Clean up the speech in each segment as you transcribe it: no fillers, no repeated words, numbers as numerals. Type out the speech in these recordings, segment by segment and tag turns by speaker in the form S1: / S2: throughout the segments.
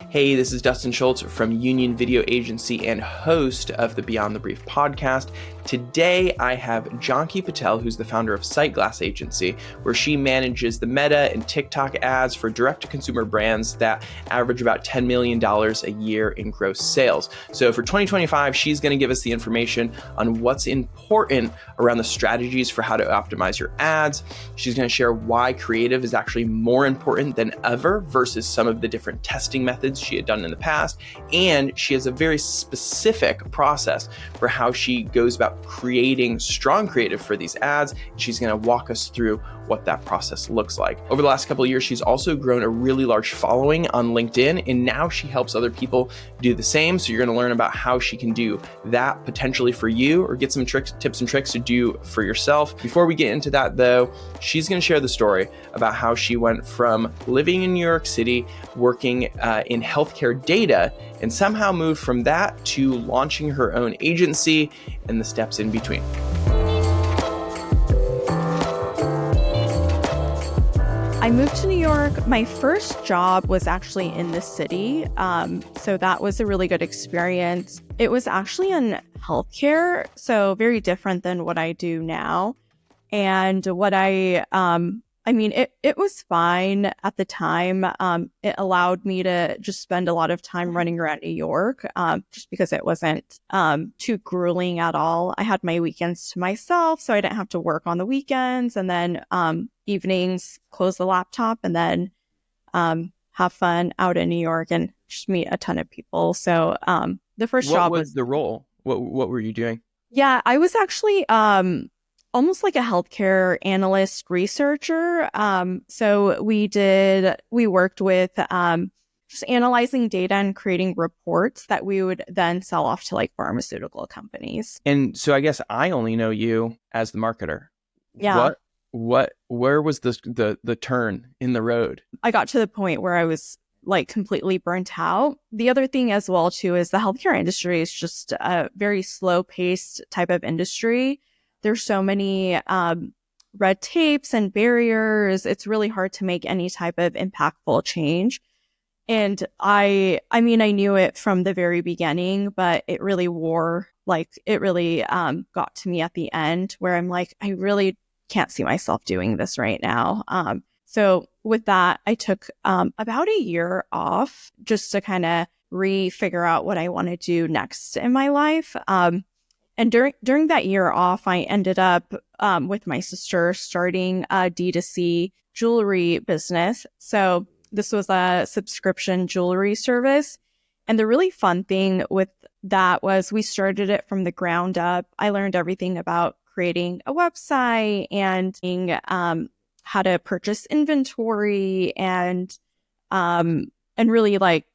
S1: Hey, this is Dustin Schultz from Union Video Agency and host of the Beyond the Brief podcast. Today, I have Janky Patel, who's the founder of Sightglass Agency, where she manages the Meta and TikTok ads for direct-to-consumer brands that average about $10 million a year in gross sales. So for 2025, she's going to give us the information on what's important around the strategies for how to optimize your ads. She's going to share why creative is actually more important than ever versus some of the different testing methods she had done in the past. And she has a very specific process for how she goes about creating strong creative for these ads. She's going to walk us through what that process looks like. Over the last couple of years, she's also grown a really large following on LinkedIn, and now she helps other people do the same. So you're going to learn about how she can do that potentially for you, or get some tips and tricks to do for yourself. Before we get into that though, she's going to share the story about how she went from living in New York City, working in healthcare data, and somehow moved from that to launching her own agency and the steps in between.
S2: I moved to New York. My first job was actually in the city. So that was a really good experience. It was actually in healthcare, so very different than what I do now. And what it was fine at the time. It allowed me to just spend a lot of time running around New York, just because it wasn't too grueling at all. I had my weekends to myself, so I didn't have to work on the weekends, and then evenings, close the laptop, and then have fun out in New York and just meet a ton of people. So the first job
S1: was the role? What were you doing?
S2: Yeah, I was actually almost like a healthcare analyst researcher. So we worked with just analyzing data and creating reports that we would then sell off to like pharmaceutical companies.
S1: And so I guess I only know you as the marketer.
S2: Yeah.
S1: Where was the turn in the road?
S2: I got to the point where I was like completely burnt out. The other thing as well too is the healthcare industry is just a very slow paced type of industry. There's so many red tapes and barriers. It's really hard to make any type of impactful change. And I knew it from the very beginning, but it really got to me at the end where I'm like, I really can't see myself doing this right now. So with that, I took about a year off just to kind of figure out what I want to do next in my life. And during that year off, I ended up with my sister starting a D2C jewelry business. So this was a subscription jewelry service. And the really fun thing with that was we started it from the ground up. I learned everything about creating a website and how to purchase inventory and really like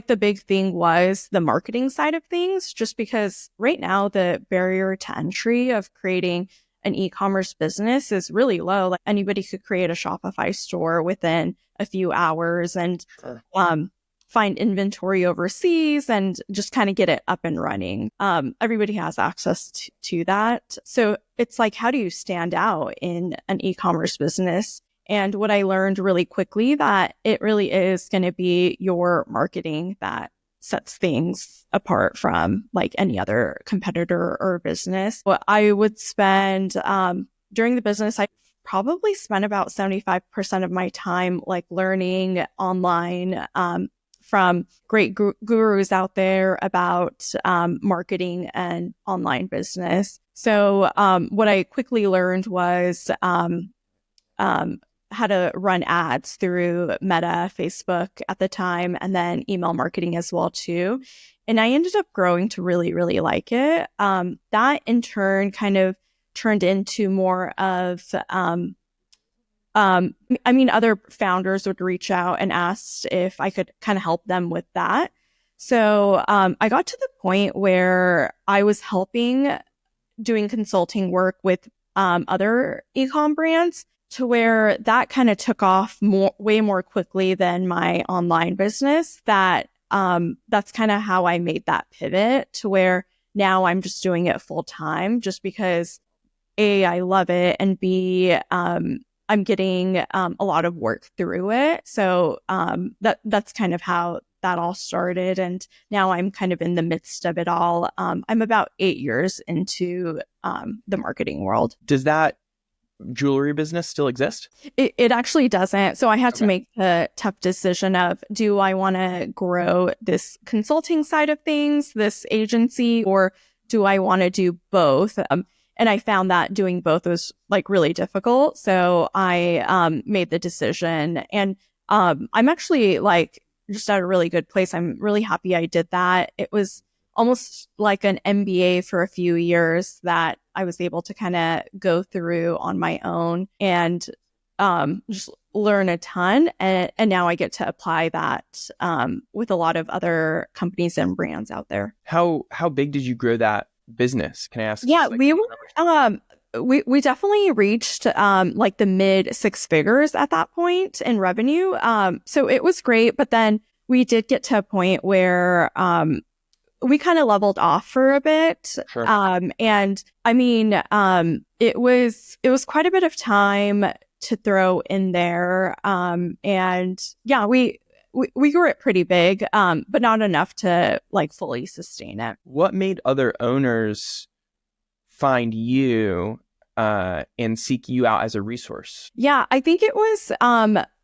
S2: the big thing was the marketing side of things, just because right now the barrier to entry of creating an e-commerce business is really low. Like anybody could create a Shopify store within a few hours and find inventory overseas and just kind of get it up and running. Everybody has access to that. So it's like, how do you stand out in an e-commerce business? And what I learned really quickly that it really is going to be your marketing that sets things apart from like any other competitor or business. What I would spend during the business, I probably spent about 75% of my time like learning online from great gurus out there about marketing and online business. So what I quickly learned was how to run ads through Meta, Facebook at the time, and then email marketing as well too. And I ended up growing to really, really like it. That in turn kind of turned into more of, other founders would reach out and ask if I could kind of help them with that. So I got to the point where I was doing consulting work with other e-com brands, to where that kind of took off way more quickly than my online business. That's kind of how I made that pivot to where now I'm just doing it full time, just because A, I love it, and B, I'm getting a lot of work through it. So that's kind of how that all started. And now I'm kind of in the midst of it all. I'm about 8 years into the marketing world.
S1: Does that jewelry business still exist?
S2: It actually doesn't. So I had to
S1: Okay.
S2: make the tough decision of, do I want to grow this consulting side of things, this agency, or do I want to do both? And I found that doing both was like really difficult. So I made the decision, and I'm actually like just at a really good place. I'm really happy I did that. It was almost like an MBA for a few years that I was able to kind of go through on my own and just learn a ton. And now I get to apply that with a lot of other companies and brands out there.
S1: How big did you grow that business? Can I ask?
S2: Yeah,
S1: like,
S2: we were we definitely reached like the mid 6 figures at that point in revenue. So it was great, but then we did get to a point where we kind of leveled off for a bit.
S1: Sure.
S2: And I mean, it was quite a bit of time to throw in there. And yeah, we grew it pretty big, but not enough to like fully sustain it.
S1: What made other owners find you and seek you out as a resource?
S2: Yeah, I think it was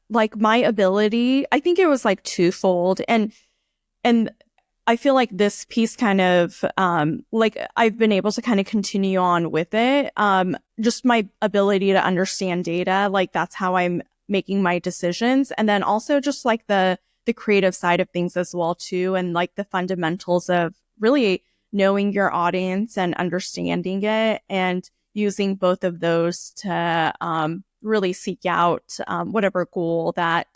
S2: like my ability. I think it was like twofold, and I feel like this piece kind of like I've been able to kind of continue on with it. Just my ability to understand data, like that's how I'm making my decisions. And then also just like the creative side of things as well too. And like the fundamentals of really knowing your audience and understanding it, and using both of those to really seek out whatever goal that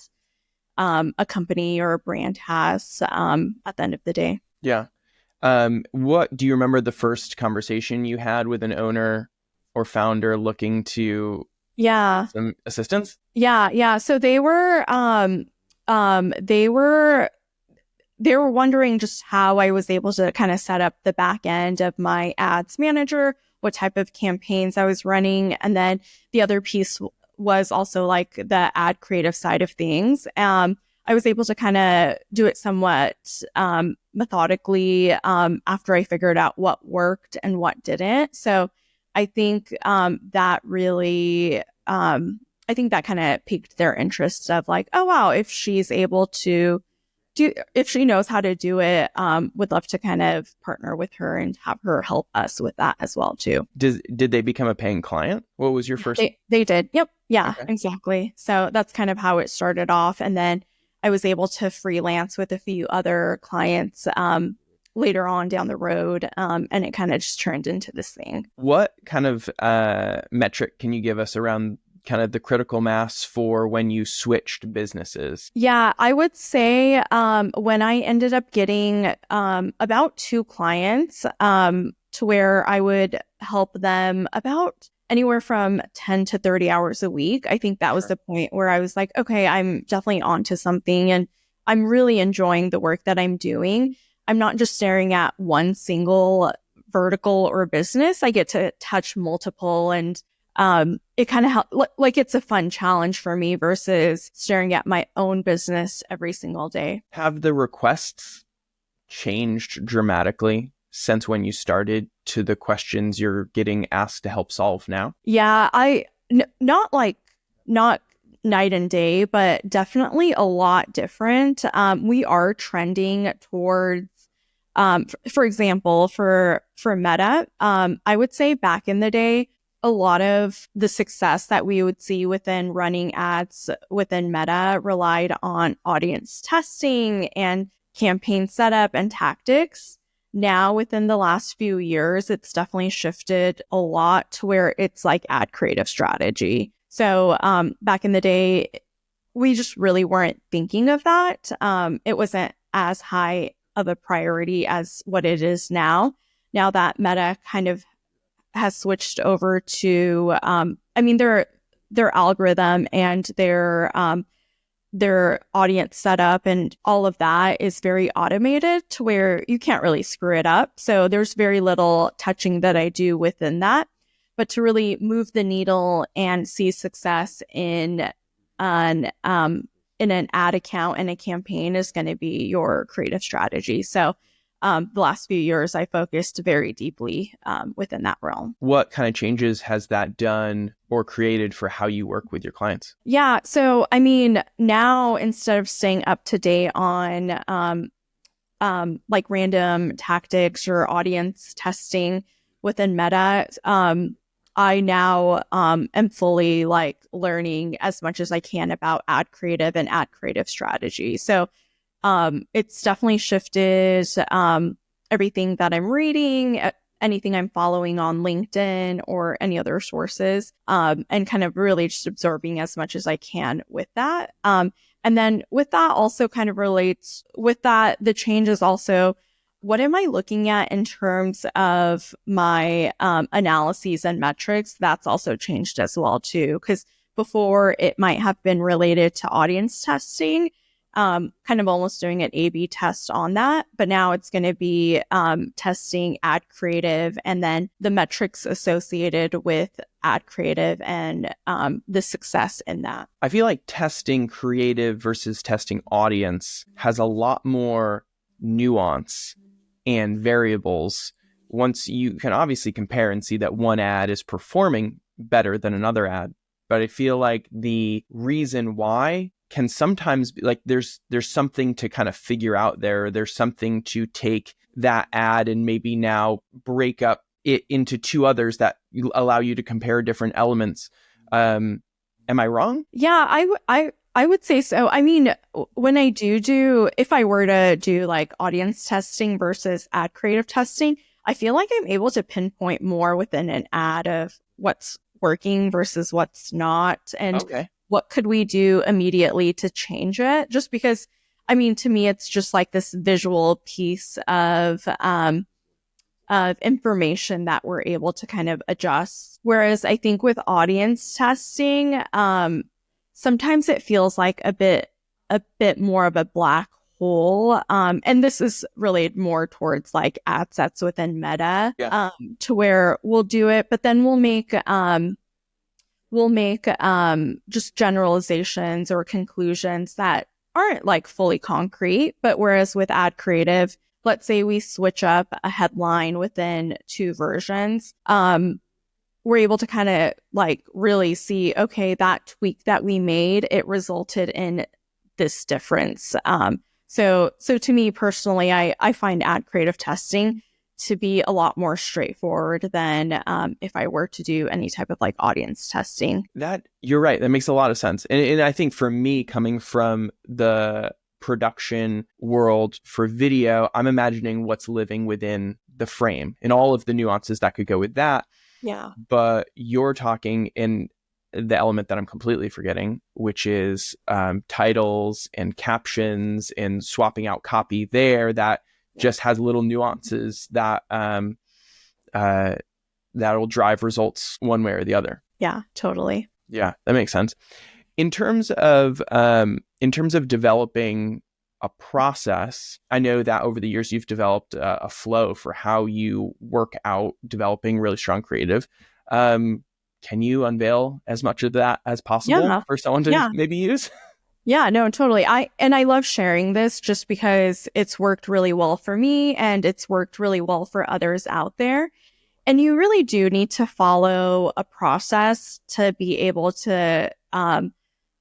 S2: a company or a brand has at the end of the day.
S1: Yeah. What do you remember the first conversation you had with an owner or founder looking to some assistance?
S2: Yeah. So they were wondering just how I was able to kind of set up the back end of my ads manager, what type of campaigns I was running. And then the other piece was also like the ad creative side of things. I was able to kind of do it somewhat methodically after I figured out what worked and what didn't. So I think that really, I think that kind of piqued their interest of like, oh, wow, if she's able to if she knows how to do it, would love to kind of partner with her and have her help us with that as well too.
S1: Did they become a paying client? What was your first?
S2: They did. Yep. Yeah,
S1: Okay.
S2: exactly. So that's kind of how it started off. And then I was able to freelance with a few other clients later on down the road. And it kind of just turned into this thing.
S1: What kind of metric can you give us around kind of the critical mass for when you switched businesses?
S2: Yeah, I would say when I ended up getting about 2 clients to where I would help them about anywhere from 10 to 30 hours a week. I think that was the point where I was like, okay, I'm definitely onto something, and I'm really enjoying the work that I'm doing. I'm not just staring at one single vertical or business. I get to touch multiple, and it kind of like it's a fun challenge for me versus staring at my own business every single day.
S1: Have the requests changed dramatically since when you started to the questions you're getting asked to help solve now?
S2: Yeah, not night and day, but definitely a lot different. We are trending towards, for example, for Meta, I would say back in the day, a lot of the success that we would see within running ads within Meta relied on audience testing and campaign setup and tactics. Now, within the last few years, it's definitely shifted a lot to where it's like ad creative strategy. So back in the day, we just really weren't thinking of that. It wasn't as high of a priority as what it is now. Now that Meta kind of has switched over to, their algorithm and their audience setup and all of that is very automated to where you can't really screw it up. So there's very little touching that I do within that. But to really move the needle and see success in in an ad account and a campaign is going to be your creative strategy. So the last few years, I focused very deeply within that realm.
S1: What kind of changes has that done or created for how you work with your clients?
S2: Yeah. So, I mean, now instead of staying up to date on like random tactics or audience testing within Meta, I now am fully like learning as much as I can about ad creative and ad creative strategy. So it's definitely shifted everything that I'm reading, anything I'm following on LinkedIn or any other sources, and kind of really just absorbing as much as I can with that. And then with that also kind of relates with that, the change is also, what am I looking at in terms of my analyses and metrics? That's also changed as well too, because before it might have been related to audience testing, kind of almost doing an A/B test on that. But now it's going to be testing ad creative and then the metrics associated with ad creative and the success in that.
S1: I feel like testing creative versus testing audience has a lot more nuance and variables. Once you can obviously compare and see that one ad is performing better than another ad. But I feel like the reason why can sometimes be like there's something to kind of figure out there. There's something to take that ad and maybe now break up it into two others that allow you to compare different elements. Am I wrong?
S2: Yeah, I would say so. I mean, when I if I were to do like audience testing versus ad creative testing, I feel like I'm able to pinpoint more within an ad of what's working versus what's not. And what could we do immediately to change it? Just because, I mean, to me, it's just like this visual piece of information that we're able to kind of adjust. Whereas I think with audience testing, sometimes it feels like a bit more of a black hole. And this is related more towards like ad sets within Meta, to where we'll do it, but then we'll make just generalizations or conclusions that aren't like fully concrete. But whereas with ad creative, let's say we switch up a headline within two versions, we're able to kind of like really see, okay, that tweak that we made, it resulted in this difference. So to me personally, I find ad creative testing to be a lot more straightforward than if I were to do any type of like audience testing.
S1: That you're right. That makes a lot of sense. And I think for me, coming from the production world for video, I'm imagining what's living within the frame and all of the nuances that could go with that.
S2: Yeah.
S1: But you're talking in the element that I'm completely forgetting, which is titles and captions and swapping out copy there that just has little nuances that that'll drive results one way or the other.
S2: Yeah, totally.
S1: Yeah, that makes sense. In terms of developing a process, I know that over the years you've developed a flow for how you work out developing really strong creative. Can you unveil as much of that as possible for someone to maybe use?
S2: Yeah, no, totally. I love sharing this just because it's worked really well for me and it's worked really well for others out there. And you really do need to follow a process to be able to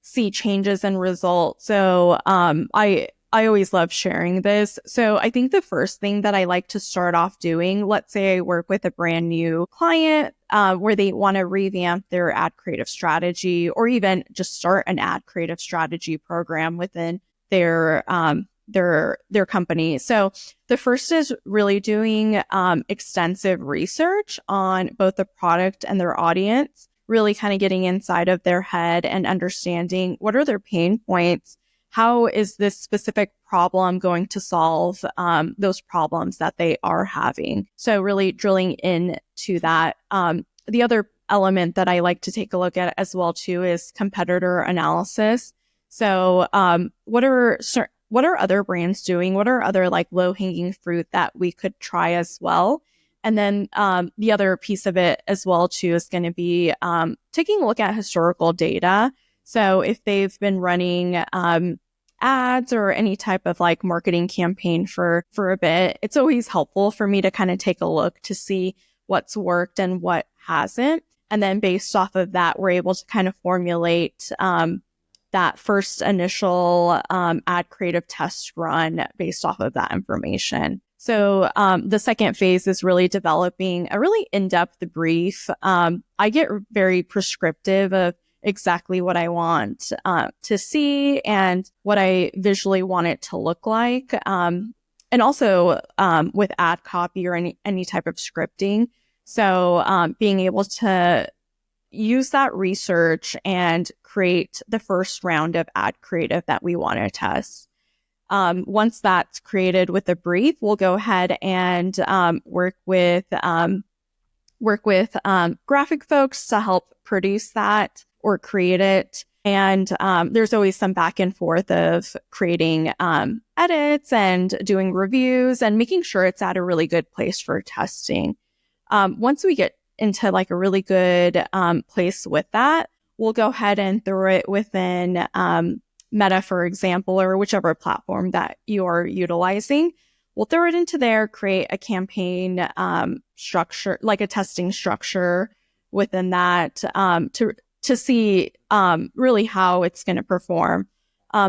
S2: see changes and results. So I always love sharing this. So I think the first thing that I like to start off doing, let's say I work with a brand new client where they want to revamp their ad creative strategy or even just start an ad creative strategy program within their company. So the first is really doing extensive research on both the product and their audience, really kind of getting inside of their head and understanding what are their pain points. How is this specific problem going to solve those problems that they are having? So really drilling into that. The other element that I like to take a look at as well too is competitor analysis. So what are other brands doing? What are other like low hanging fruit that we could try as well? And then the other piece of it as well too is going to be taking a look at historical data. So if they've been running ads or any type of like marketing campaign for a bit, it's always helpful for me to kind of take a look to see what's worked and what hasn't. And then based off of that, we're able to kind of formulate that first initial ad creative test run based off of that information. So the second phase is really developing a really in-depth brief. I get very prescriptive of exactly what I want to see and what I visually want it to look like. And also with ad copy or any type of scripting. So being able to use that research and create the first round of ad creative that we want to test. Once that's created with a brief, we'll go ahead and work with graphic folks to help produce that or create it. And there's always some back and forth of creating edits and doing reviews and making sure it's at a really good place for testing. Once we get into like a really good place with that, we'll go ahead and throw it within Meta, for example, or whichever platform that you are utilizing. We'll throw it into there, create a campaign structure, like a testing structure within that to see really how it's going to perform.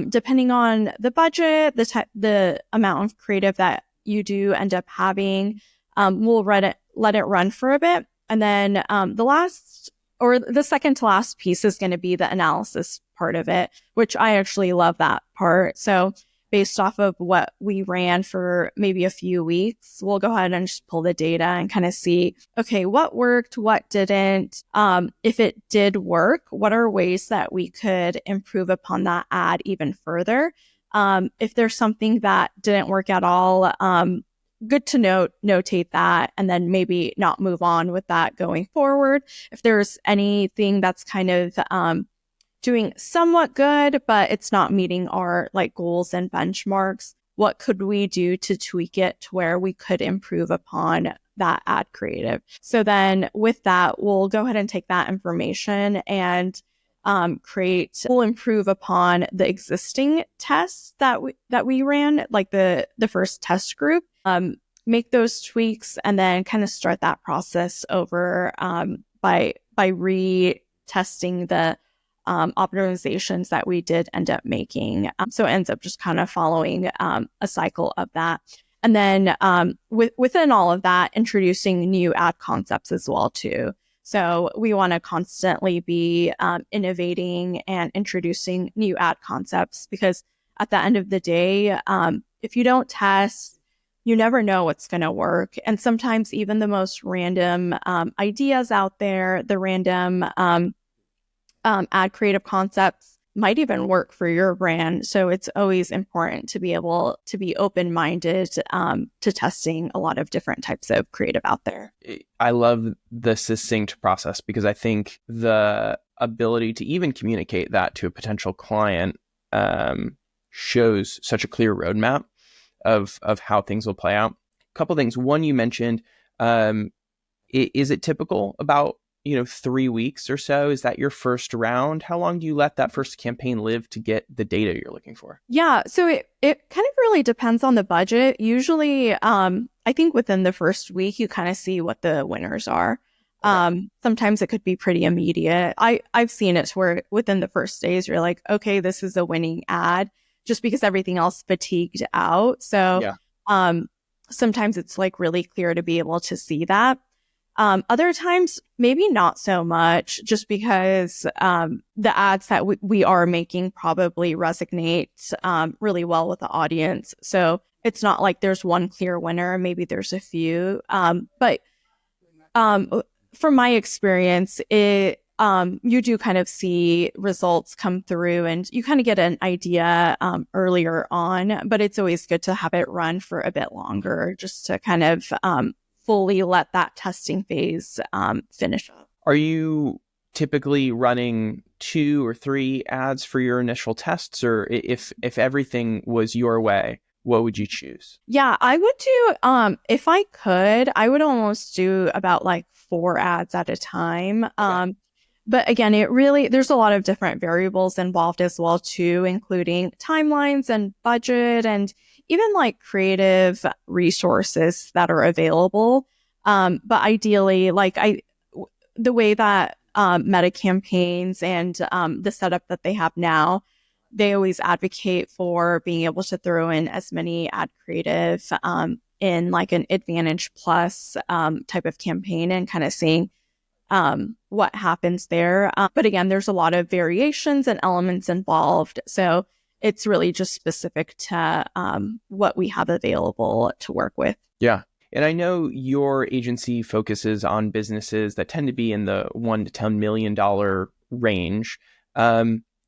S2: Depending on the budget, the amount of creative that you do end up having, we'll let it run for a bit. And then the second to last piece is going to be the analysis part of it, which I actually love that part. So based off of what we ran for maybe a few weeks, we'll go ahead and just pull the data and kind of see, okay, what worked, what didn't. If it did work, what are ways that we could improve upon that ad even further? If there's something that didn't work at all, good to notate that and then maybe not move on with that going forward. If there's anything that's kind of doing somewhat good, but it's not meeting our like goals and benchmarks, what could we do to tweak it to where we could improve upon that ad creative? So then with that, we'll go ahead and take that information and we'll improve upon the existing tests that we ran, like the first test group, make those tweaks and then kind of start that process over by retesting the optimizations that we did end up making. So it ends up just kind of following a cycle of that. And then within all of that, introducing new ad concepts as well too. So we want to constantly be innovating and introducing new ad concepts because at the end of the day, if you don't test, you never know what's going to work. And sometimes even the most random ideas out there, the random ad creative concepts might even work for your brand. So it's always important to be able to be open-minded to testing a lot of different types of creative out there.
S1: I love the succinct process because I think the ability to even communicate that to a potential client shows such a clear roadmap of how things will play out. A couple things. One, you mentioned, is it typical about 3 weeks or so? Is that your first round? How long do you let that first campaign live to get the data you're looking for?
S2: Yeah, so it kind of really depends on the budget. Usually, I think within the first week, you kind of see what the winners are. Okay. Sometimes it could be pretty immediate. I've seen it where within the first days, you're like, okay, this is a winning ad just because everything else fatigued out. So yeah. Sometimes it's like really clear to be able to see that. Other times, maybe not so much, just because the ads that we are making probably resonate really well with the audience. So it's not like there's one clear winner. Maybe there's a few. But from my experience, you do kind of see results come through and you kind of get an idea earlier on. But it's always good to have it run for a bit longer just to kind of fully let that testing phase finish up.
S1: Are you typically running 2 or 3 ads for your initial tests, or if everything was your way, what would you choose?
S2: Yeah, I would do, if I could, I would almost do about like 4 ads at a time. Okay. But again, there's a lot of different variables involved as well too, including timelines and budget and even like creative resources that are available. But ideally, the way that Meta campaigns and the setup that they have now, they always advocate for being able to throw in as many ad creative in like an Advantage Plus type of campaign and kind of seeing what happens there. But again, there's a lot of variations and elements involved. So it's really just specific to what we have available to work with.
S1: Yeah. And I know your agency focuses on businesses that tend to be in the $1 to $10 million range.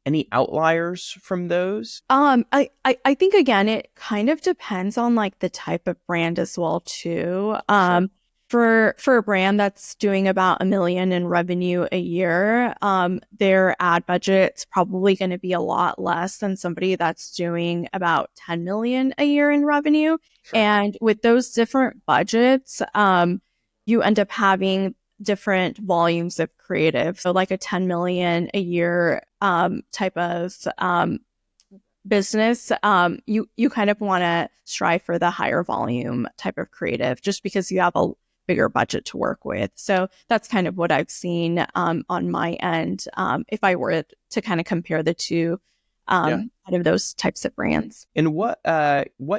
S1: Any outliers from those?
S2: I think again, it kind of depends on like the type of brand as well too. For a brand that's doing about $1 million in revenue a year, their ad budget's probably going to be a lot less than somebody that's doing about 10 million a year in revenue. Sure. And with those different budgets, you end up having different volumes of creative. So like a 10 million a year type of business, you kind of want to strive for the higher volume type of creative just because you have a bigger budget to work with. So that's kind of what I've seen on my end. If I were to kind of compare the two out of those types of brands.
S1: And what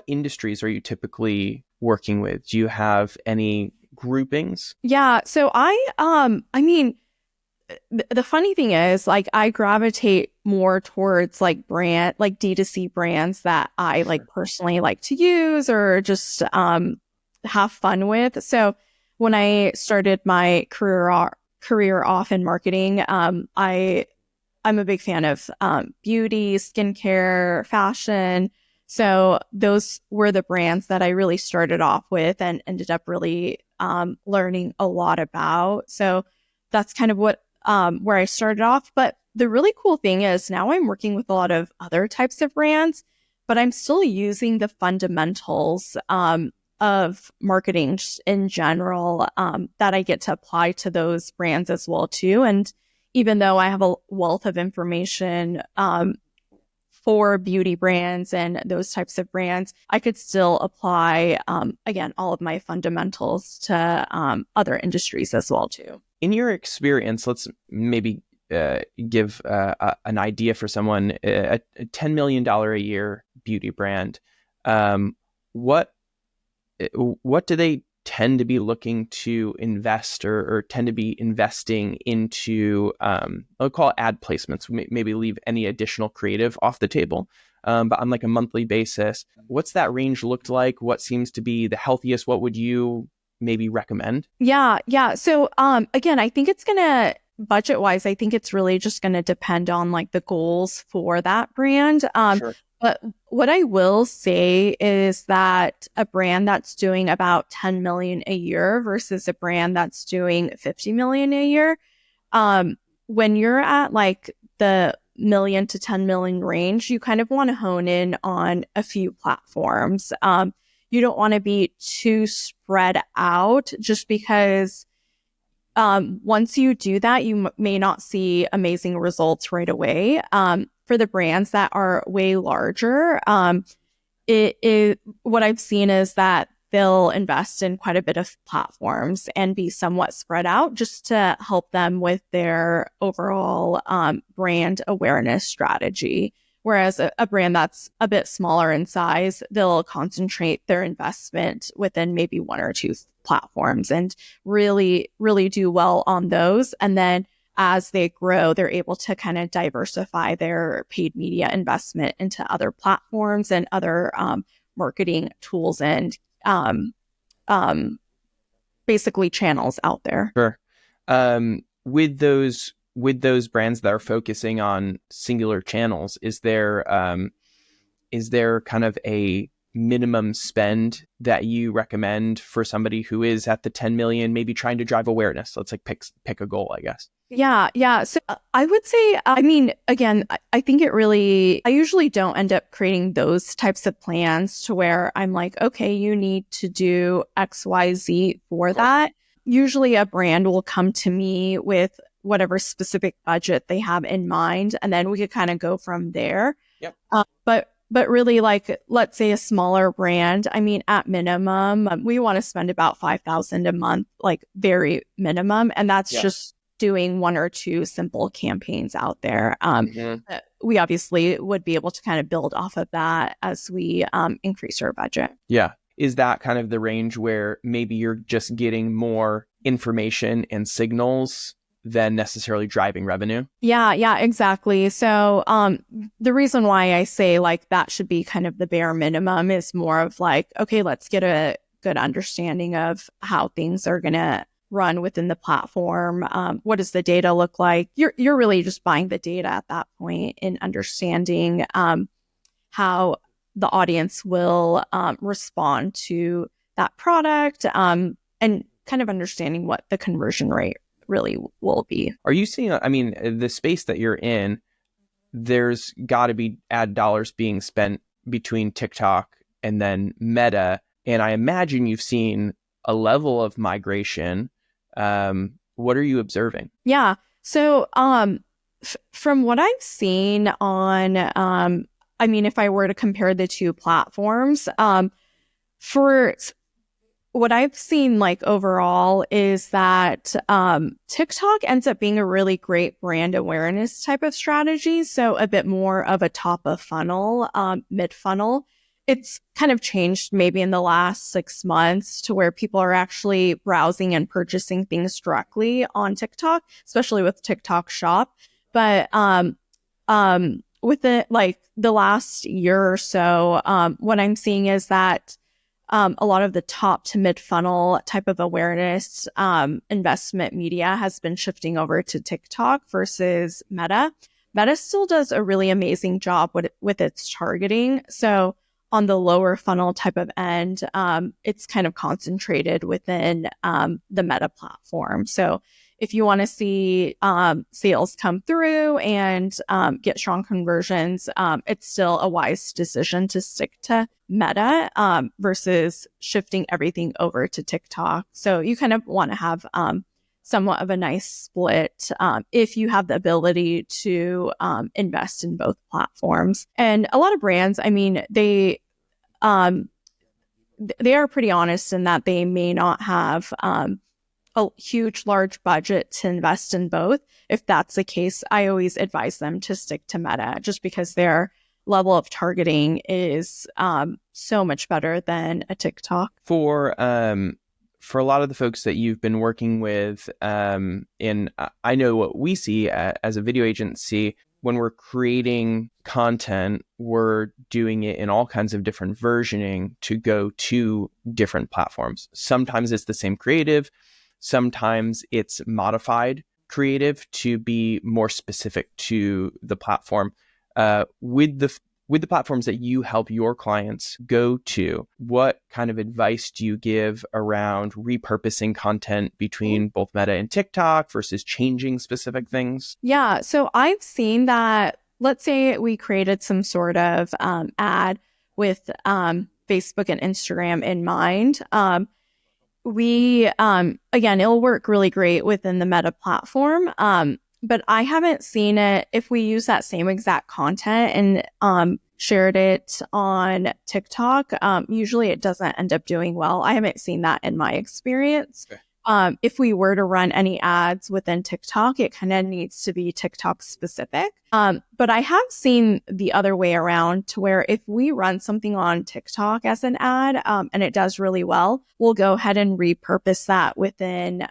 S1: industries are you typically working with? Do you have any groupings?
S2: Yeah. So I mean, the funny thing is, like, I gravitate more towards like D2C brands that I like personally like to use or just have fun with. So when I started my career off in marketing, I'm a big fan of beauty, skincare, fashion. So those were the brands that I really started off with and ended up really learning a lot about. So that's kind of what where I started off. But the really cool thing is now I'm working with a lot of other types of brands, but I'm still using the fundamentals of marketing in general that I get to apply to those brands as well too. And even though I have a wealth of information for beauty brands and those types of brands, I could still apply, again, all of my fundamentals to other industries as well too.
S1: In your experience, let's maybe give an idea for someone, a $10 million a year beauty brand. What do they tend to be looking to invest or tend to be investing into, I'll call it ad placements, maybe leave any additional creative off the table, but on like a monthly basis? What's that range looked like? What seems to be the healthiest? What would you maybe recommend?
S2: Yeah. So again, I think it's going to, budget wise, I think it's really just going to depend on like the goals for that brand. Sure. But what I will say is that a brand that's doing about 10 million a year versus a brand that's doing 50 million a year, when you're at like the million to 10 million range, you kind of want to hone in on a few platforms. You don't want to be too spread out just because once you do that, you may not see amazing results right away. For the brands that are way larger, what I've seen is that they'll invest in quite a bit of platforms and be somewhat spread out just to help them with their overall brand awareness strategy. Whereas a brand that's a bit smaller in size, they'll concentrate their investment within maybe one or two platforms and really, really do well on those. And then as they grow, they're able to kind of diversify their paid media investment into other platforms and other marketing tools and basically channels out there.
S1: Sure. With those brands that are focusing on singular channels, is there kind of a minimum spend that you recommend for somebody who is at the 10 million, maybe trying to drive awareness? Let's like pick a goal, I guess.
S2: Yeah. So I would say, I mean, again, I think I usually don't end up creating those types of plans to where I'm like, okay, you need to do X, Y, Z for that. Usually a brand will come to me with whatever specific budget they have in mind, and then we could kind of go from there.
S1: Yep.
S2: But really, like, let's say a smaller brand, I mean, at minimum, we want to spend about $5,000 a month, like very minimum. And that's just doing one or two simple campaigns out there. We obviously would be able to kind of build off of that as we increase our budget.
S1: Yeah. Is that kind of the range where maybe you're just getting more information and signals than necessarily driving revenue?
S2: Yeah, exactly. So the reason why I say like that should be kind of the bare minimum is more of like, okay, let's get a good understanding of how things are going to run within the platform. What does the data look like? You're really just buying the data at that point and understanding how the audience will respond to that product and kind of understanding what the conversion rate really will be.
S1: Are you seeing, I mean, the space that you're in, there's got to be ad dollars being spent between TikTok and then Meta. And I imagine you've seen a level of migration. What are you observing?
S2: Yeah. So from what I've seen on, I mean, if I were to compare the two platforms, for what I've seen like overall is that TikTok ends up being a really great brand awareness type of strategy. So a bit more of a top of funnel, mid funnel. It's kind of changed maybe in the last 6 months to where people are actually browsing and purchasing things directly on TikTok, especially with TikTok Shop. But with it, like the last year or so, what I'm seeing is that a lot of the top to mid funnel type of awareness investment media has been shifting over to TikTok versus Meta. Meta still does a really amazing job with its targeting. So on the lower funnel type of end, it's kind of concentrated within the Meta platform. So if you want to see sales come through and get strong conversions, it's still a wise decision to stick to Meta versus shifting everything over to TikTok. So you kind of want to have somewhat of a nice split if you have the ability to invest in both platforms. And a lot of brands, I mean, they are pretty honest in that they may not have a huge, large budget to invest in both. If that's the case, I always advise them to stick to Meta just because their level of targeting is so much better than a TikTok.
S1: For a lot of the folks that you've been working with, and I know what we see as a video agency, when we're creating content, we're doing it in all kinds of different versioning to go to different platforms. Sometimes it's the same creative. Sometimes it's modified creative to be more specific to the platform. With the platforms that you help your clients go to, what kind of advice do you give around repurposing content between both Meta and TikTok versus changing specific things? Yeah,
S2: so I've seen that, let's say we created some sort of ad with Facebook and Instagram in mind. We, again, it'll work really great within the Meta platform. But I haven't seen it if we use that same exact content and shared it on TikTok. Usually it doesn't end up doing well. I haven't seen that in my experience. Okay. If we were to run any ads within TikTok, it kind of needs to be TikTok specific. But I have seen the other way around to where if we run something on TikTok as an ad and it does really well, we'll go ahead and repurpose that within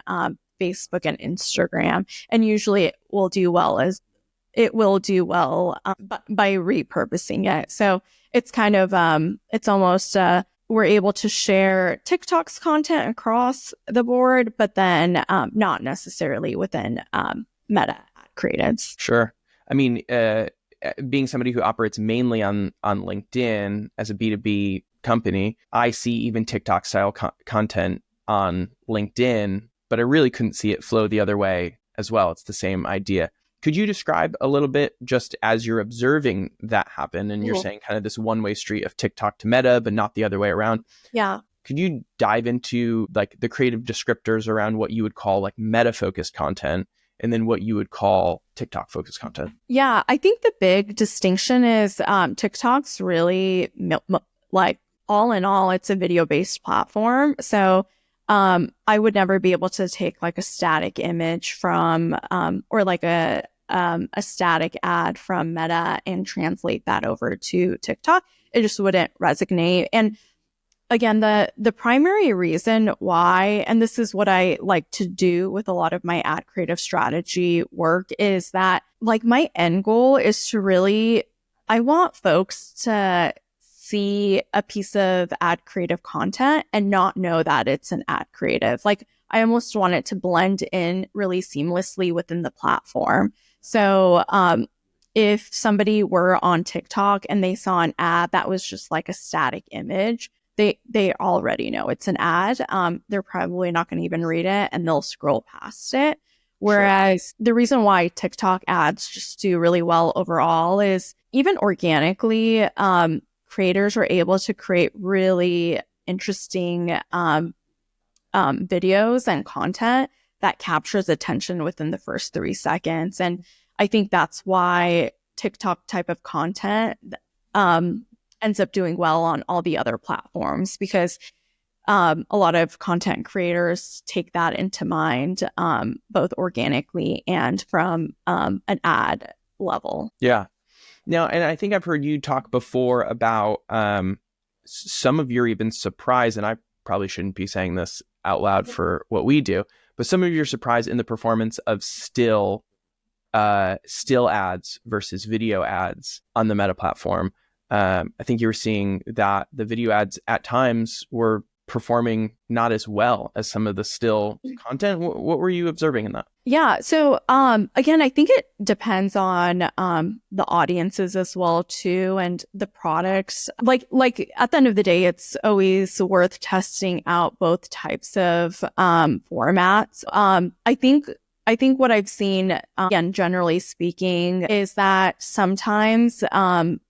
S2: Facebook and Instagram. And usually it will do well by repurposing it. So it's kind of, it's almost, we're able to share TikTok's content across the board, but then not necessarily within Meta creatives.
S1: Sure. I mean, being somebody who operates mainly on LinkedIn as a B2B company, I see even TikTok style content on LinkedIn, but I really couldn't see it flow the other way as well. It's the same idea. Could you describe a little bit just as you're observing that happen and you're saying kind of this one-way street of TikTok to Meta, but not the other way around?
S2: Yeah.
S1: Could you dive into like the creative descriptors around what you would call like meta-focused content and then what you would call TikTok focused content?
S2: Yeah, I think the big distinction is TikTok's really like all in all, it's a video based platform. So I would never be able to take like a static image from or like a static ad from Meta and translate that over to TikTok. It just wouldn't resonate. And again, the primary reason why, and this is what I like to do with a lot of my ad creative strategy work, is that like my end goal is to really, I want folks to see a piece of ad creative content and not know that it's an ad creative. Like I almost want it to blend in really seamlessly within the platform. So if somebody were on TikTok and they saw an ad that was just like a static image, they already know it's an ad. They're probably not going to even read it and they'll scroll past it. Whereas the reason why TikTok ads just do really well overall is even organically, creators are able to create really interesting videos and content that captures attention within the first 3 seconds. And I think that's why TikTok type of content ends up doing well on all the other platforms, because a lot of content creators take that into mind, both organically and from an ad level.
S1: Yeah. Now, and I think I've heard you talk before about some of your even surprise, and I probably shouldn't be saying this out loud for what we do, but some of your surprise in the performance of still ads versus video ads on the Meta platform. I think you were seeing that the video ads at times were performing not as well as some of the still content. What were you observing in that?
S2: Yeah. So again, I think it depends on the audiences as well too, and the products. Like at the end of the day, it's always worth testing out both types of formats. I think what I've seen, again, generally speaking, is that sometimes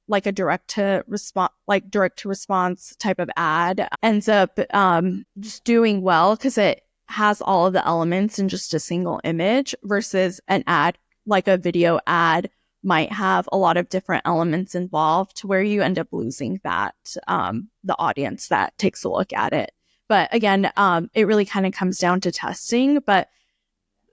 S2: like a direct to response type of ad ends up just doing well because it has all of the elements in just a single image, versus an ad, like a video ad, might have a lot of different elements involved to where you end up losing that the audience that takes a look at it. But again, it really kind of comes down to testing. But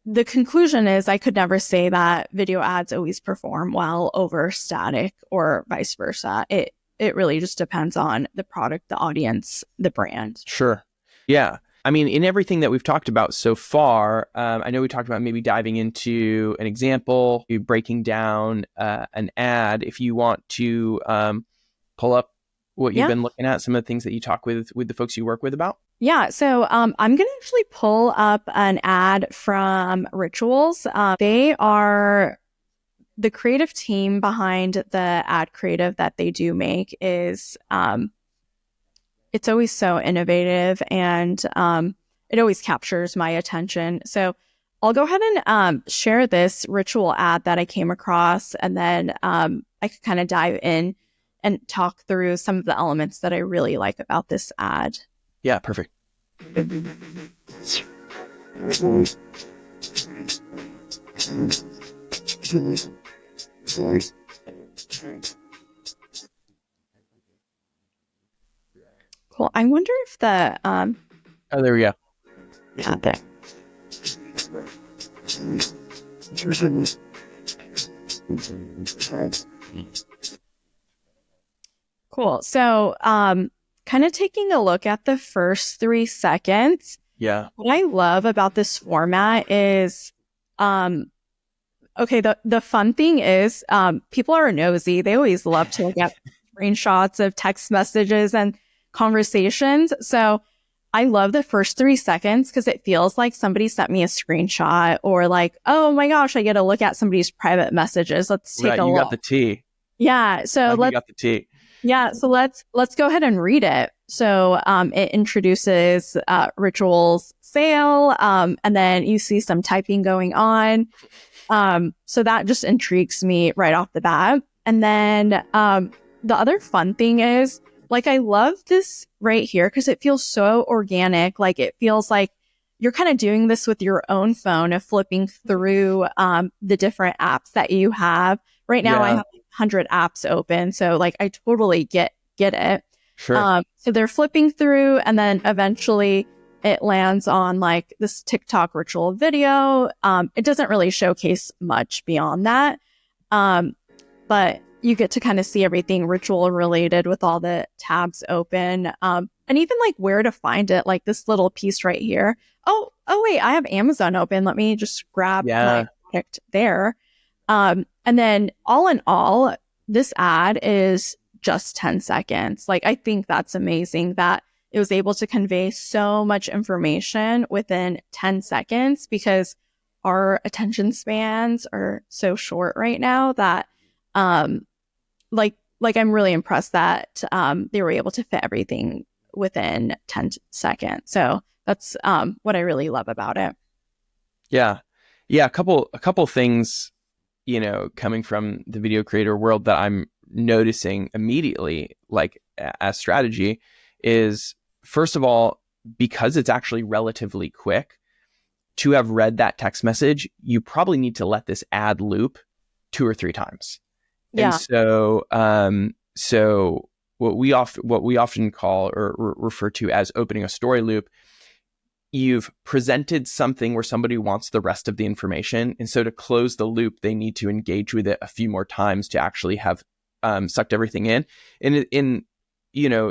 S2: the conclusion is I could never say that video ads always perform well over static or vice versa. It really just depends on the product, the audience, the brand.
S1: Sure. Yeah. I mean, in everything that we've talked about so far, I know we talked about maybe diving into an example, breaking down an ad. If you want to pull up what you've been looking at, some of the things that you talk with the folks you work with about.
S2: Yeah, so I'm going to actually pull up an ad from Rituals. They are the creative team behind the ad creative that they do make is it's always so innovative, and it always captures my attention. So I'll go ahead and share this Ritual ad that I came across, and then I could kind of dive in and talk through some of the elements that I really like about this ad.
S1: Yeah, perfect.
S2: Cool. I wonder if the
S1: oh, there we go.
S2: Yeah, there. Cool. So, kind of taking a look at the first 3 seconds.
S1: Yeah.
S2: What I love about this format is, okay, the fun thing is, people are nosy. They always love to look at screenshots of text messages and conversations. So I love the first 3 seconds because it feels like somebody sent me a screenshot, or like, oh my gosh, I get to look at somebody's private messages. Let's take a look.
S1: You got the tea.
S2: Yeah. So
S1: you got the tea.
S2: Yeah, so let's go ahead and read it. So it introduces Rituals sale, and then you see some typing going on. So that just intrigues me right off the bat. And then the other fun thing is, like, I love this right here because it feels so organic. Like, it feels like you're kind of doing this with your own phone of flipping through the different apps that you have. Right now, I have 100 apps open. So like, I totally get it.
S1: Sure.
S2: So they're flipping through, and then eventually it lands on like this TikTok ritual video. It doesn't really showcase much beyond that. But you get to kind of see everything ritual related with all the tabs open. And even like where to find it, like this little piece right here. Oh, wait, I have Amazon open. Let me just grab my product there. And then all in all, this ad is just 10 seconds. Like, I think that's amazing that it was able to convey so much information within 10 seconds, because our attention spans are so short right now that, like I'm really impressed that, they were able to fit everything within 10 seconds. So that's, what I really love about it.
S1: Yeah. A couple things, coming from the video creator world that I'm noticing immediately, like as strategy, is first of all, because it's actually relatively quick to have read that text message, you probably need to let this ad loop 2 or 3 times.
S2: Yeah.
S1: And so what we often call or refer to as opening a story loop, you've presented something where somebody wants the rest of the information. And so to close the loop, they need to engage with it a few more times to actually have sucked everything in. And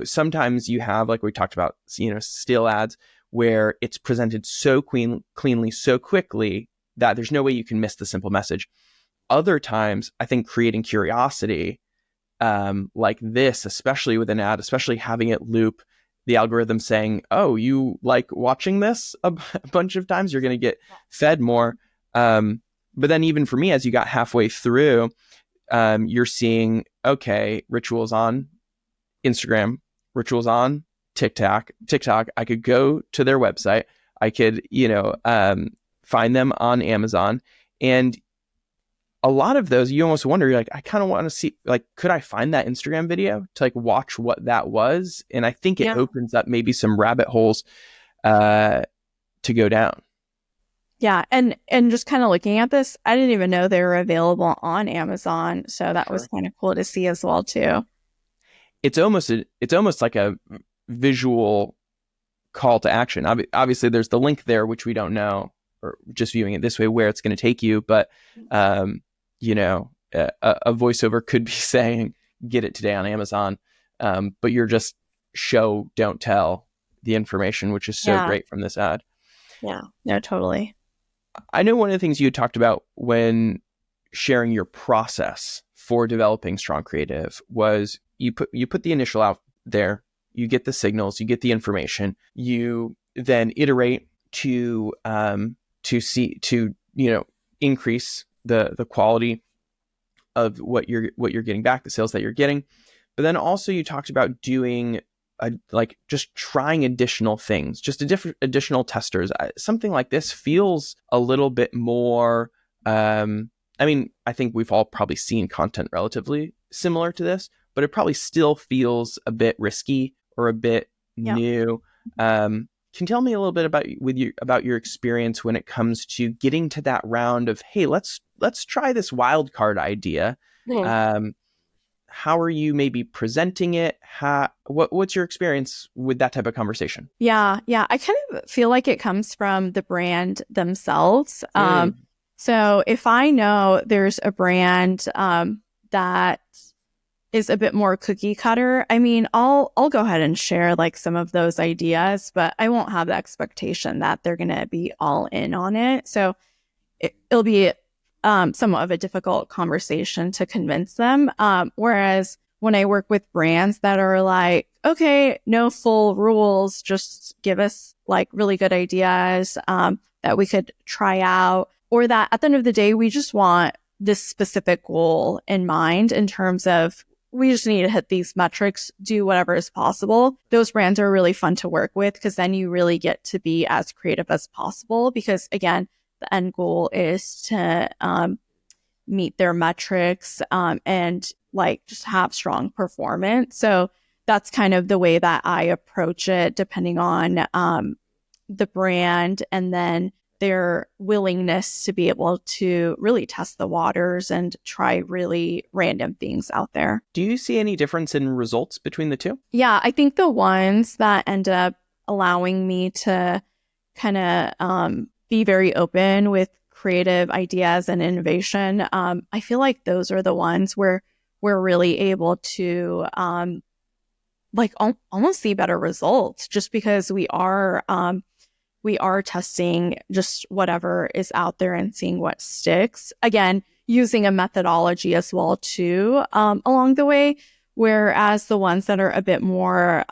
S1: sometimes you have, like we talked about, still ads where it's presented so cleanly, so quickly that there's no way you can miss the simple message. Other times, I think creating curiosity, like this, especially with an ad, especially having it loop, the algorithm saying, oh, you like watching this a bunch of times, you're going to get fed more. But then even for me, as you got halfway through, you're seeing, okay, rituals on Instagram, rituals on TikTok. I could go to their website. I could, find them on Amazon. And a lot of those, you almost wonder, you're like, I kind of want to see, like, could I find that Instagram video to like watch what that was? And I think it opens up maybe some rabbit holes to go down.
S2: Yeah. And just kind of looking at this, I didn't even know they were available on Amazon. So that was kind of cool to see as well too.
S1: It's almost like a visual call to action. Obviously there's the link there, which we don't know, or just viewing it this way, where it's going to take you. But, a voiceover could be saying, get it today on Amazon. But you're just show, don't tell the information, which is so great from this ad.
S2: Yeah, no, totally.
S1: I know one of the things you had talked about when sharing your process for developing strong creative was you put the initial out there, you get the signals, you get the information, you then iterate to increase the quality of what you're getting back, the sales that you're getting. But then also you talked about doing just trying additional things, just additional testers. Something like this feels a little bit more, I think we've all probably seen content relatively similar to this, but it probably still feels a bit risky or a bit new. Can you tell me a little bit about your experience when it comes to getting to that round of, hey, let's try this wild card idea? How are you maybe presenting it? What's your experience with that type of conversation?
S2: Yeah. I kind of feel like it comes from the brand themselves. So if I know there's a brand that is a bit more cookie cutter, I mean, I'll go ahead and share like some of those ideas, but I won't have the expectation that they're going to be all in on it. So it'll be somewhat of a difficult conversation to convince them. Whereas when I work with brands that are like, okay, no full rules, just give us like really good ideas that we could try out, or that at the end of the day, we just want this specific goal in mind in terms of we just need to hit these metrics, do whatever is possible. Those brands are really fun to work with because then you really get to be as creative as possible because, again, the end goal is to meet their metrics and like just have strong performance. So that's kind of the way that I approach it, depending on the brand and then their willingness to be able to really test the waters and try really random things out there.
S1: Do you see any difference in results between the two?
S2: Yeah, I think the ones that end up allowing me to kind of be very open with creative ideas and innovation, I feel like those are the ones where we're really able to almost see better results, just because we are testing just whatever is out there and seeing what sticks. Again, using a methodology as well too along the way. Whereas the ones that are a bit more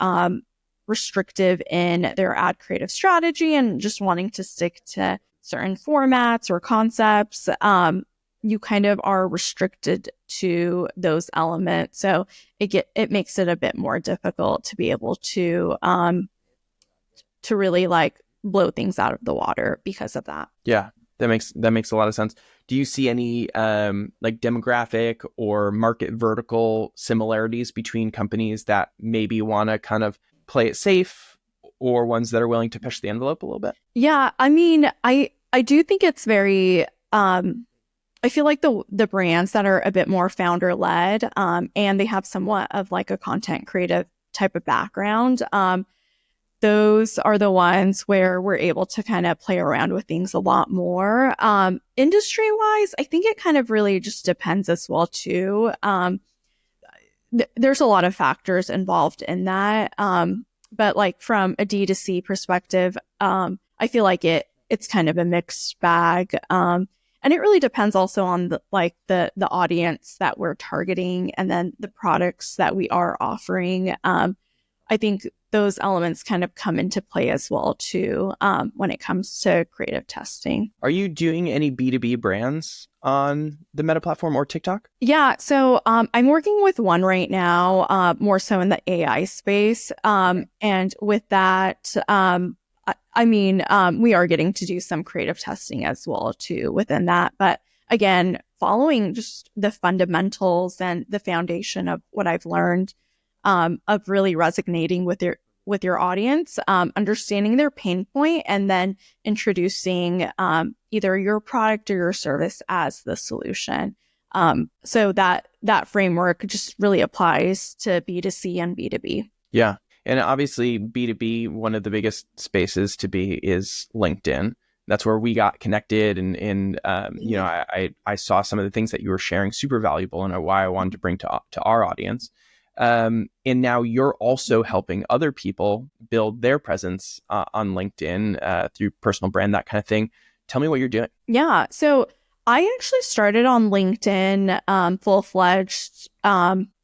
S2: restrictive in their ad creative strategy and just wanting to stick to certain formats or concepts, you kind of are restricted to those elements. So it makes it a bit more difficult to be able to really like blow things out of the water because of that.
S1: Yeah, that makes a lot of sense. Do you see any like demographic or market vertical similarities between companies that maybe want to kind of play it safe or ones that are willing to push the envelope a little bit?
S2: Yeah, I mean, I do think it's very I feel like the brands that are a bit more founder led and they have somewhat of like a content creative type of background, those are the ones where we're able to kind of play around with things a lot more. Industry wise, I think it kind of really just depends as well too. There's a lot of factors involved in that. But like from a D2C perspective, I feel like it's kind of a mixed bag. And it really depends also on the audience that we're targeting and then the products that we are offering. I think those elements kind of come into play as well too when it comes to creative testing.
S1: Are you doing any B2B brands on the Meta platform or TikTok?
S2: Yeah, so I'm working with one right now, more so in the AI space. And with that, we are getting to do some creative testing as well too within that. But again, following just the fundamentals and the foundation of what I've learned of really resonating with your audience, understanding their pain point, and then introducing either your product or your service as the solution. So that framework just really applies to B2C and B2B.
S1: Yeah. And obviously B2B, one of the biggest spaces to be is LinkedIn. That's where we got connected. And I saw some of the things that you were sharing super valuable and why I wanted to bring to our audience. And now you're also helping other people build their presence on LinkedIn through personal brand, that kind of thing. Tell me what you're doing.
S2: Yeah. So I actually started on LinkedIn full-fledged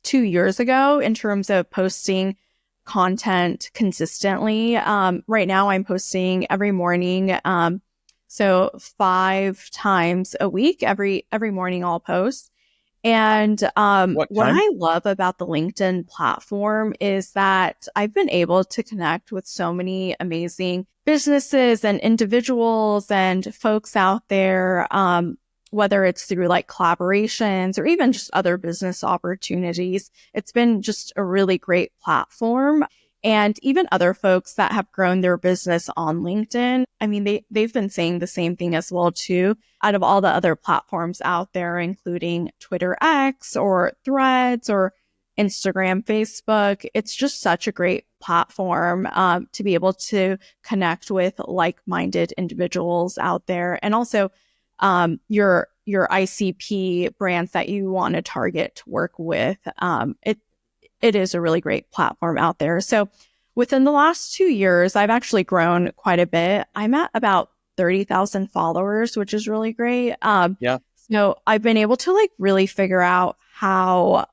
S2: 2 years ago in terms of posting content consistently. Right now I'm posting every morning. So 5 times a week, every morning I'll post. And what I love about the LinkedIn platform is that I've been able to connect with so many amazing businesses and individuals and folks out there, whether it's through like collaborations or even just other business opportunities. It's been just a really great platform. And even other folks that have grown their business on LinkedIn, I mean, they've been saying the same thing as well, too. Out of all the other platforms out there, including Twitter X or Threads or Instagram, Facebook, it's just such a great platform to be able to connect with like-minded individuals out there. And also your ICP brands that you want to target to work with. It is a really great platform out there. So within the last 2 years, I've actually grown quite a bit. I'm at about 30,000 followers, which is really great. So I've been able to like really figure out how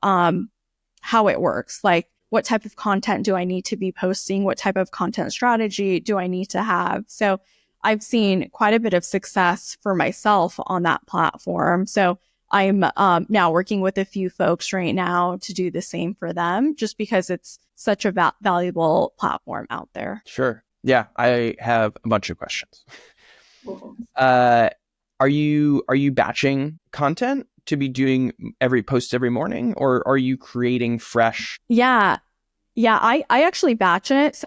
S2: it works. Like what type of content do I need to be posting? What type of content strategy do I need to have? So I've seen quite a bit of success for myself on that platform. So I'm now working with a few folks right now to do the same for them, just because it's such a valuable platform out there.
S1: Sure. Yeah, I have a bunch of questions. Are you batching content to be doing every post every morning, or are you creating fresh?
S2: Yeah, I actually batch it.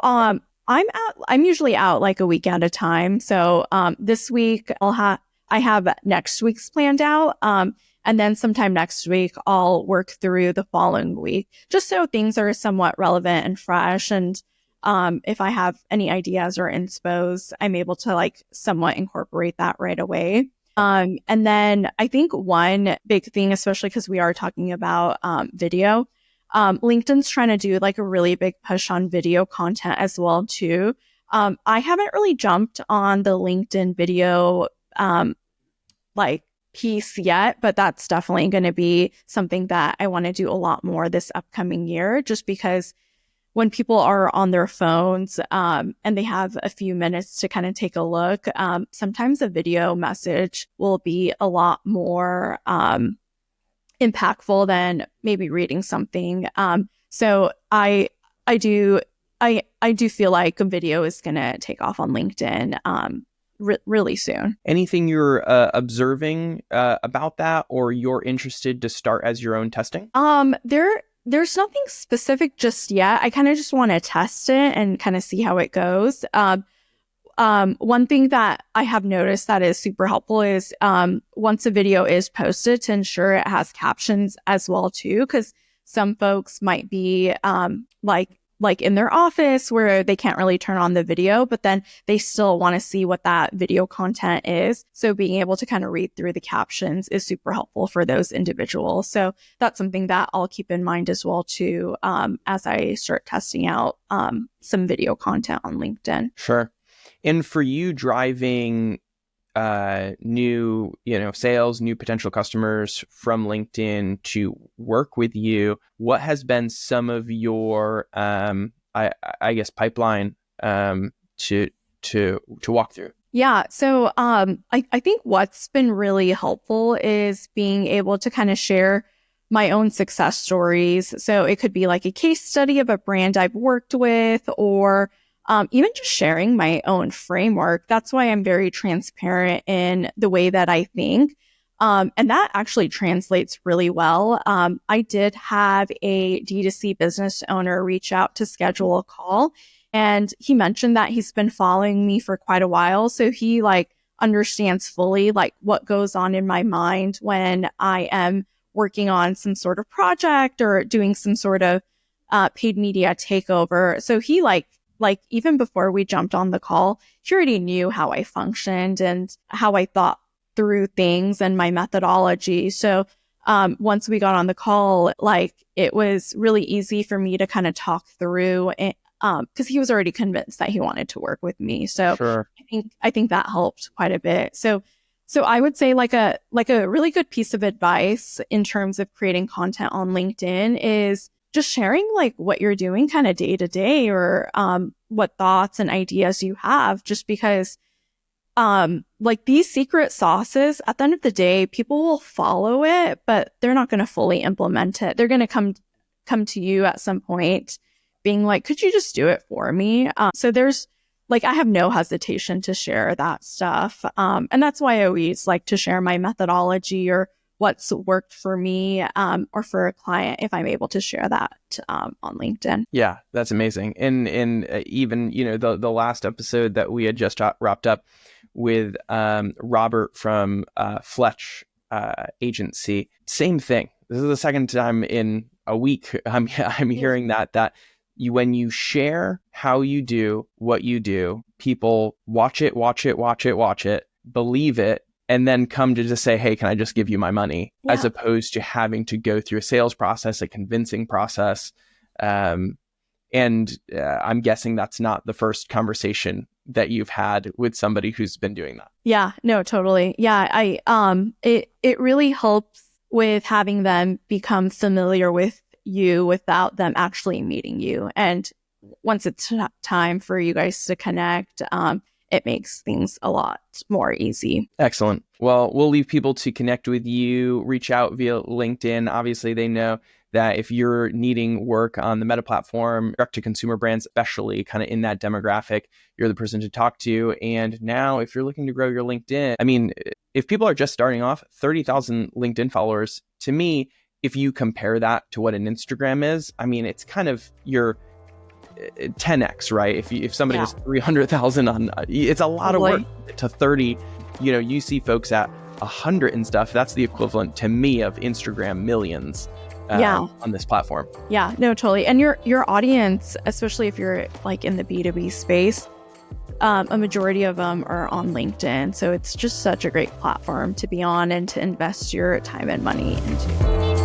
S2: I'm usually out like a week at a time. So this week I have next week's planned out. And then sometime next week I'll work through the following week, just so things are somewhat relevant and fresh. And if I have any ideas or inspos, I'm able to like somewhat incorporate that right away. And then I think one big thing, especially because we are talking about video, LinkedIn's trying to do like a really big push on video content as well too. I haven't really jumped on the LinkedIn video like piece yet, but that's definitely going to be something that I want to do a lot more this upcoming year, just because when people are on their phones and they have a few minutes to kind of take a look, sometimes a video message will be a lot more impactful than maybe reading something. So I do feel like a video is going to take off on LinkedIn really soon.
S1: Anything you're observing about that, or you're interested to start as your own testing?
S2: There's nothing specific just yet. I kind of just want to test it and kind of see how it goes. One thing that I have noticed that is super helpful is once a video is posted, to ensure it has captions as well too, because some folks might be like in their office where they can't really turn on the video, but then they still want to see what that video content is. So being able to kind of read through the captions is super helpful for those individuals. So that's something that I'll keep in mind as well too, as I start testing out some video content on LinkedIn.
S1: Sure. And for you, driving new, sales, new potential customers from LinkedIn to work with you, what has been some of your, I guess, pipeline to walk through?
S2: Yeah. So I think what's been really helpful is being able to kind of share my own success stories. So it could be like a case study of a brand I've worked with, or even just sharing my own framework. That's why I'm very transparent in the way that I think. And that actually translates really well. I did have a D2C business owner reach out to schedule a call, and he mentioned that he's been following me for quite a while. So he like understands fully like what goes on in my mind when I am working on some sort of project or doing some sort of paid media takeover. So he like even before we jumped on the call, he already knew how I functioned and how I thought through things and my methodology. So once we got on the call, like it was really easy for me to kind of talk through it, because he was already convinced that he wanted to work with me. So
S1: sure.
S2: I think that helped quite a bit. So I would say like a really good piece of advice in terms of creating content on LinkedIn is just sharing like what you're doing kind of day to day, or what thoughts and ideas you have, just because like these secret sauces, at the end of the day, people will follow it, but they're not going to fully implement it. They're going to come to you at some point being like, could you just do it for me? So there's like, I have no hesitation to share that stuff. And that's why I always like to share my methodology or what's worked for me or for a client, if I'm able to share that on LinkedIn.
S1: Yeah, that's amazing. And even, the last episode that we had just wrapped up with Robert from Fletch Agency, same thing. This is the second time in a week I'm hearing that when you share how you do what you do, people watch it, believe it, and then come to just say, hey, can I just give you my money? Yeah. As opposed to having to go through a sales process, a convincing process. And I'm guessing that's not the first conversation that you've had with somebody who's been doing that.
S2: Yeah, no, totally. Yeah, it really helps with having them become familiar with you without them actually meeting you. And once it's time for you guys to connect, it makes things a lot more easy.
S1: Excellent. Well, we'll leave people to connect with you, reach out via LinkedIn. Obviously, they know that if you're needing work on the Meta platform, direct-to-consumer brands, especially kind of in that demographic, you're the person to talk to. And now, if you're looking to grow your LinkedIn, I mean, if people are just starting off, 30,000 LinkedIn followers, to me, if you compare that to what an Instagram is, I mean, it's kind of 10x, right? If somebody has 300,000 on, it's a lot of work to 30. You see folks at 100 and stuff. That's the equivalent to me of Instagram millions on this platform.
S2: Yeah, no, totally. And your audience, especially if you're like in the B2B space, a majority of them are on LinkedIn. So it's just such a great platform to be on and to invest your time and money into.